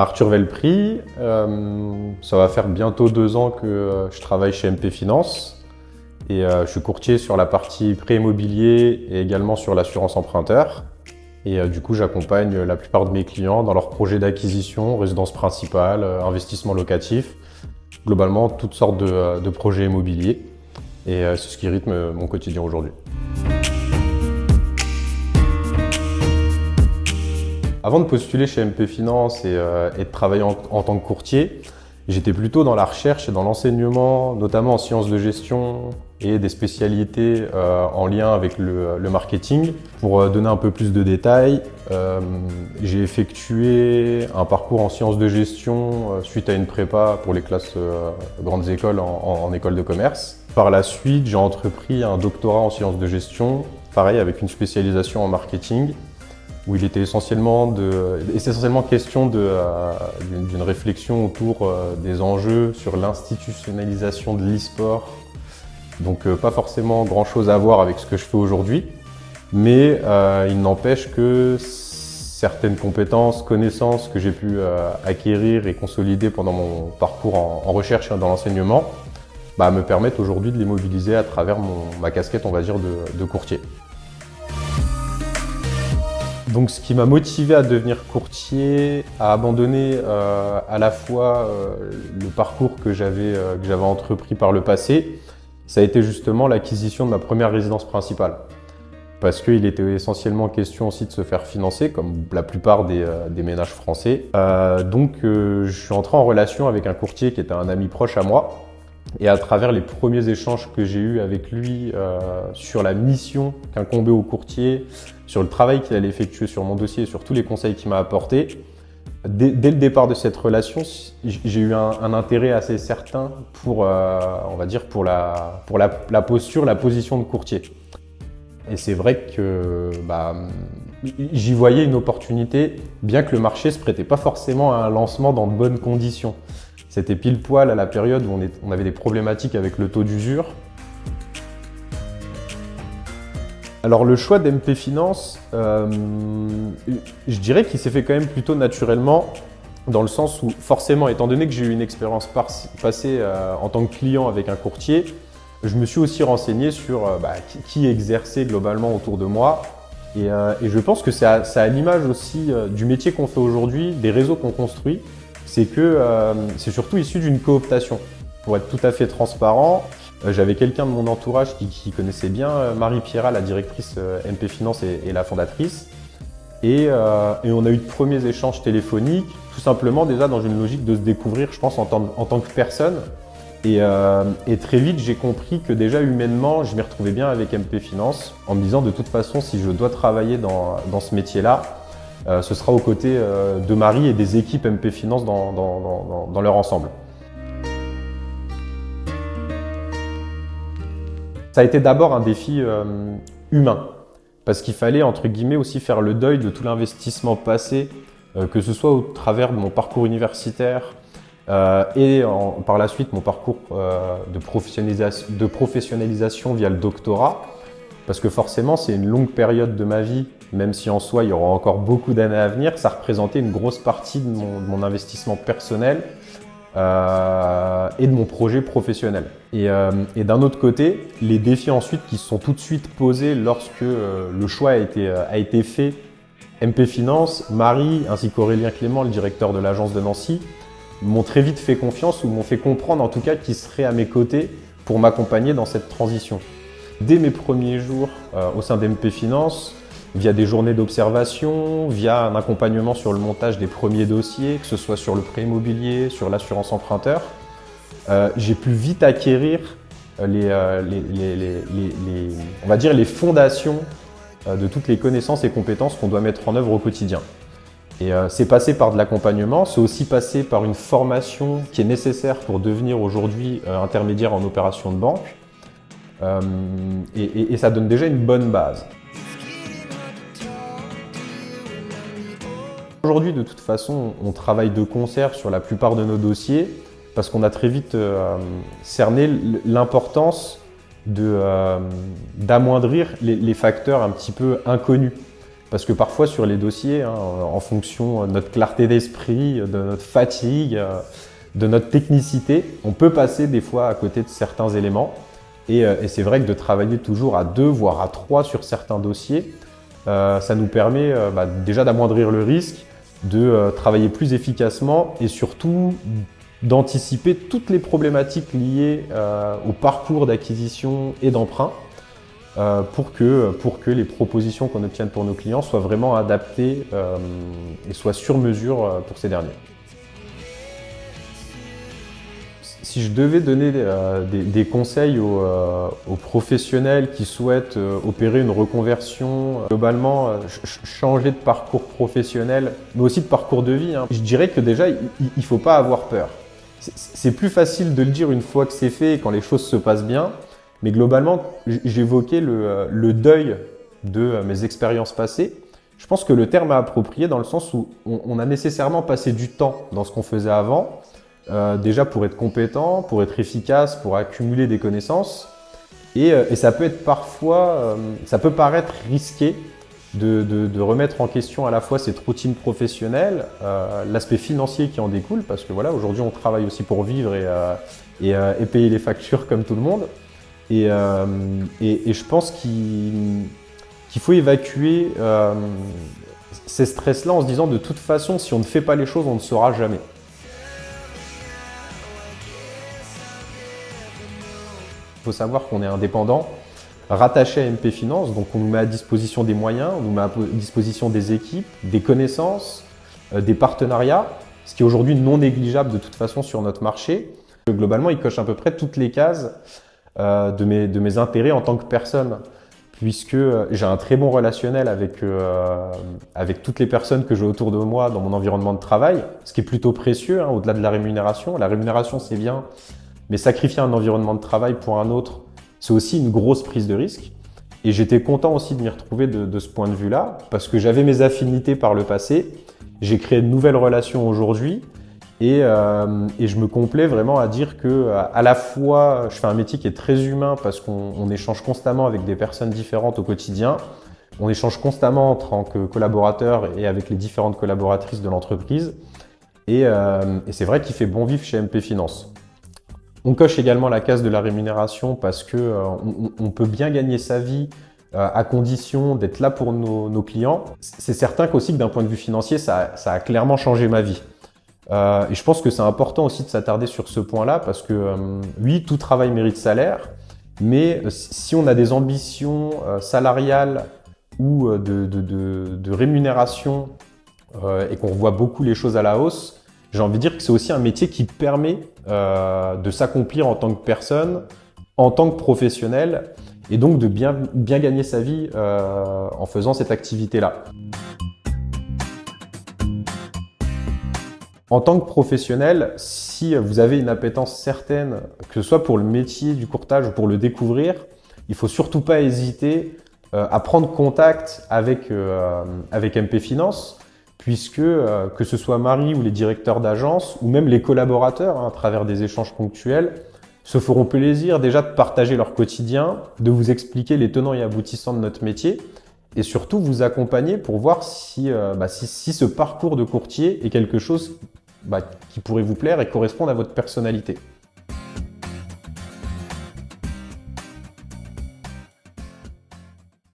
Arthur Velpri, ça va faire bientôt 2 ans que je travaille chez MP Finance et je suis courtier sur la partie prêt immobilier et également sur l'assurance emprunteur. Et du coup, j'accompagne la plupart de mes clients dans leurs projets d'acquisition, résidence principale, investissement locatif, globalement toutes sortes de projets immobiliers. Et c'est ce qui rythme mon quotidien aujourd'hui. Avant de postuler chez MP Finance et de travailler en tant que courtier, j'étais plutôt dans la recherche et dans l'enseignement, notamment en sciences de gestion et des spécialités en lien avec le marketing. Pour donner un peu plus de détails, j'ai effectué un parcours en sciences de gestion suite à une prépa pour les classes grandes écoles en école de commerce. Par la suite, j'ai entrepris un doctorat en sciences de gestion, pareil avec une spécialisation en marketing, où il était essentiellement question d'une réflexion autour des enjeux sur l'institutionnalisation de l'e-sport. Donc pas forcément grand-chose à voir avec ce que je fais aujourd'hui, mais il n'empêche que certaines compétences, connaissances que j'ai pu acquérir et consolider pendant mon parcours en recherche et dans l'enseignement me permettent aujourd'hui de les mobiliser à travers ma casquette, on va dire, de courtier. Donc ce qui m'a motivé à devenir courtier, à abandonner à la fois le parcours que j'avais entrepris par le passé, ça a été justement l'acquisition de ma première résidence principale. Parce qu'il était essentiellement question aussi de se faire financer, comme la plupart des ménages français. Donc je suis entré en relation avec un courtier qui était un ami proche à moi. Et à travers les premiers échanges que j'ai eus avec lui sur la mission qu'incombait au courtier, sur le travail qu'il allait effectuer sur mon dossier et sur tous les conseils qu'il m'a apportés, dès le départ de cette relation, j'ai eu un intérêt assez certain pour, on va dire, pour la posture, la position de courtier. Et c'est vrai que j'y voyais une opportunité, bien que le marché ne se prêtait pas forcément à un lancement dans de bonnes conditions. C'était pile poil à la période où on avait des problématiques avec le taux d'usure. Alors le choix d'MP Finance, je dirais qu'il s'est fait quand même plutôt naturellement, dans le sens où forcément, étant donné que j'ai eu une expérience passée en tant que client avec un courtier, je me suis aussi renseigné sur qui exerçait globalement autour de moi. Et je pense que c'est à l'image aussi du métier qu'on fait aujourd'hui, des réseaux qu'on construit. C'est que c'est surtout issu d'une cooptation. Pour être tout à fait transparent, j'avais quelqu'un de mon entourage qui connaissait bien Marie Pierrat, la directrice MP Finance et la fondatrice. Et on a eu de premiers échanges téléphoniques, tout simplement déjà dans une logique de se découvrir, je pense, en tant que personne. Et très vite, j'ai compris que déjà humainement, je m'y retrouvais bien avec MP Finance, en me disant de toute façon, si je dois travailler dans ce métier-là, ce sera aux côtés de Marie et des équipes MP Finance dans leur ensemble. Ça a été d'abord un défi humain, parce qu'il fallait, entre guillemets, aussi faire le deuil de tout l'investissement passé, que ce soit au travers de mon parcours universitaire et par la suite mon parcours de professionnalisation via le doctorat. Parce que forcément, c'est une longue période de ma vie, même si en soi, il y aura encore beaucoup d'années à venir, ça représentait une grosse partie de mon investissement personnel et de mon projet professionnel. Et d'un autre côté, les défis ensuite qui se sont tout de suite posés lorsque le choix a été fait, MP Finance, Marie ainsi qu'Aurélien Clément, le directeur de l'agence de Nancy, m'ont très vite fait confiance ou m'ont fait comprendre en tout cas qu'ils seraient à mes côtés pour m'accompagner dans cette transition. Dès mes premiers jours au sein d'MP Finance, via des journées d'observation, via un accompagnement sur le montage des premiers dossiers, que ce soit sur le prêt immobilier, sur l'assurance emprunteur, j'ai pu vite acquérir on va dire les fondations de toutes les connaissances et compétences qu'on doit mettre en œuvre au quotidien. Et c'est passé par de l'accompagnement, c'est aussi passé par une formation qui est nécessaire pour devenir aujourd'hui intermédiaire en opération de banque. Et ça donne déjà une bonne base. Aujourd'hui, de toute façon, on travaille de concert sur la plupart de nos dossiers parce qu'on a très vite cerné l'importance d'amoindrir les facteurs un petit peu inconnus. Parce que parfois sur les dossiers, hein, en fonction de notre clarté d'esprit, de notre fatigue, de notre technicité, on peut passer des fois à côté de certains éléments. Et c'est vrai que de travailler toujours à 2, voire à 3 sur certains dossiers, ça nous permet déjà d'amoindrir le risque, de travailler plus efficacement et surtout d'anticiper toutes les problématiques liées au parcours d'acquisition et d'emprunt pour que les propositions qu'on obtienne pour nos clients soient vraiment adaptées et soient sur mesure pour ces derniers. Si je devais donner des conseils aux professionnels qui souhaitent opérer une reconversion, globalement changer de parcours professionnel, mais aussi de parcours de vie, hein, je dirais que déjà, il ne faut pas avoir peur. C'est plus facile de le dire une fois que c'est fait et quand les choses se passent bien, mais globalement, j'évoquais le deuil de mes expériences passées. Je pense que le terme est approprié dans le sens où on a nécessairement passé du temps dans ce qu'on faisait avant, déjà pour être compétent, pour être efficace, pour accumuler des connaissances. Et ça peut être parfois, ça peut paraître risqué de remettre en question à la fois cette routine professionnelle, l'aspect financier qui en découle, parce que voilà, aujourd'hui on travaille aussi pour vivre et payer les factures comme tout le monde. Et je pense qu'il faut évacuer ces stress-là en se disant de toute façon, si on ne fait pas les choses, on ne saura jamais. Il faut savoir qu'on est indépendant, rattaché à MP Finance, donc on nous met à disposition des moyens, on nous met à disposition des équipes, des connaissances, des partenariats, ce qui est aujourd'hui non négligeable de toute façon sur notre marché. Globalement, il coche à peu près toutes les cases de mes intérêts en tant que personne, puisque j'ai un très bon relationnel avec toutes les personnes que j'ai autour de moi dans mon environnement de travail, ce qui est plutôt précieux, hein, au-delà de la rémunération. La rémunération, c'est bien, mais sacrifier un environnement de travail pour un autre, c'est aussi une grosse prise de risque. Et j'étais content aussi de m'y retrouver de ce point de vue-là, parce que j'avais mes affinités par le passé, j'ai créé de nouvelles relations aujourd'hui, et je me complais vraiment à dire que à la fois, je fais un métier qui est très humain parce qu'on échange constamment avec des personnes différentes au quotidien, on échange constamment en tant que collaborateur et avec les différentes collaboratrices de l'entreprise, et c'est vrai qu'il fait bon vivre chez MP Finance. On coche également la case de la rémunération parce que on peut bien gagner sa vie à condition d'être là pour nos clients. C'est certain qu'aussi que d'un point de vue financier, ça a clairement changé ma vie. Et je pense que c'est important aussi de s'attarder sur ce point-là parce que oui, tout travail mérite salaire, mais si on a des ambitions salariales ou de rémunération et qu'on revoit beaucoup les choses à la hausse, j'ai envie de dire que c'est aussi un métier qui permet de s'accomplir en tant que personne, en tant que professionnel, et donc de bien gagner sa vie en faisant cette activité-là. En tant que professionnel, si vous avez une appétence certaine, que ce soit pour le métier du courtage ou pour le découvrir, il ne faut surtout pas hésiter à prendre contact avec MP Finance, puisque que ce soit Marie ou les directeurs d'agence, ou même les collaborateurs, hein, à travers des échanges ponctuels, se feront plaisir déjà de partager leur quotidien, de vous expliquer les tenants et aboutissants de notre métier, et surtout vous accompagner pour voir si ce parcours de courtier est quelque chose qui pourrait vous plaire et correspondre à votre personnalité.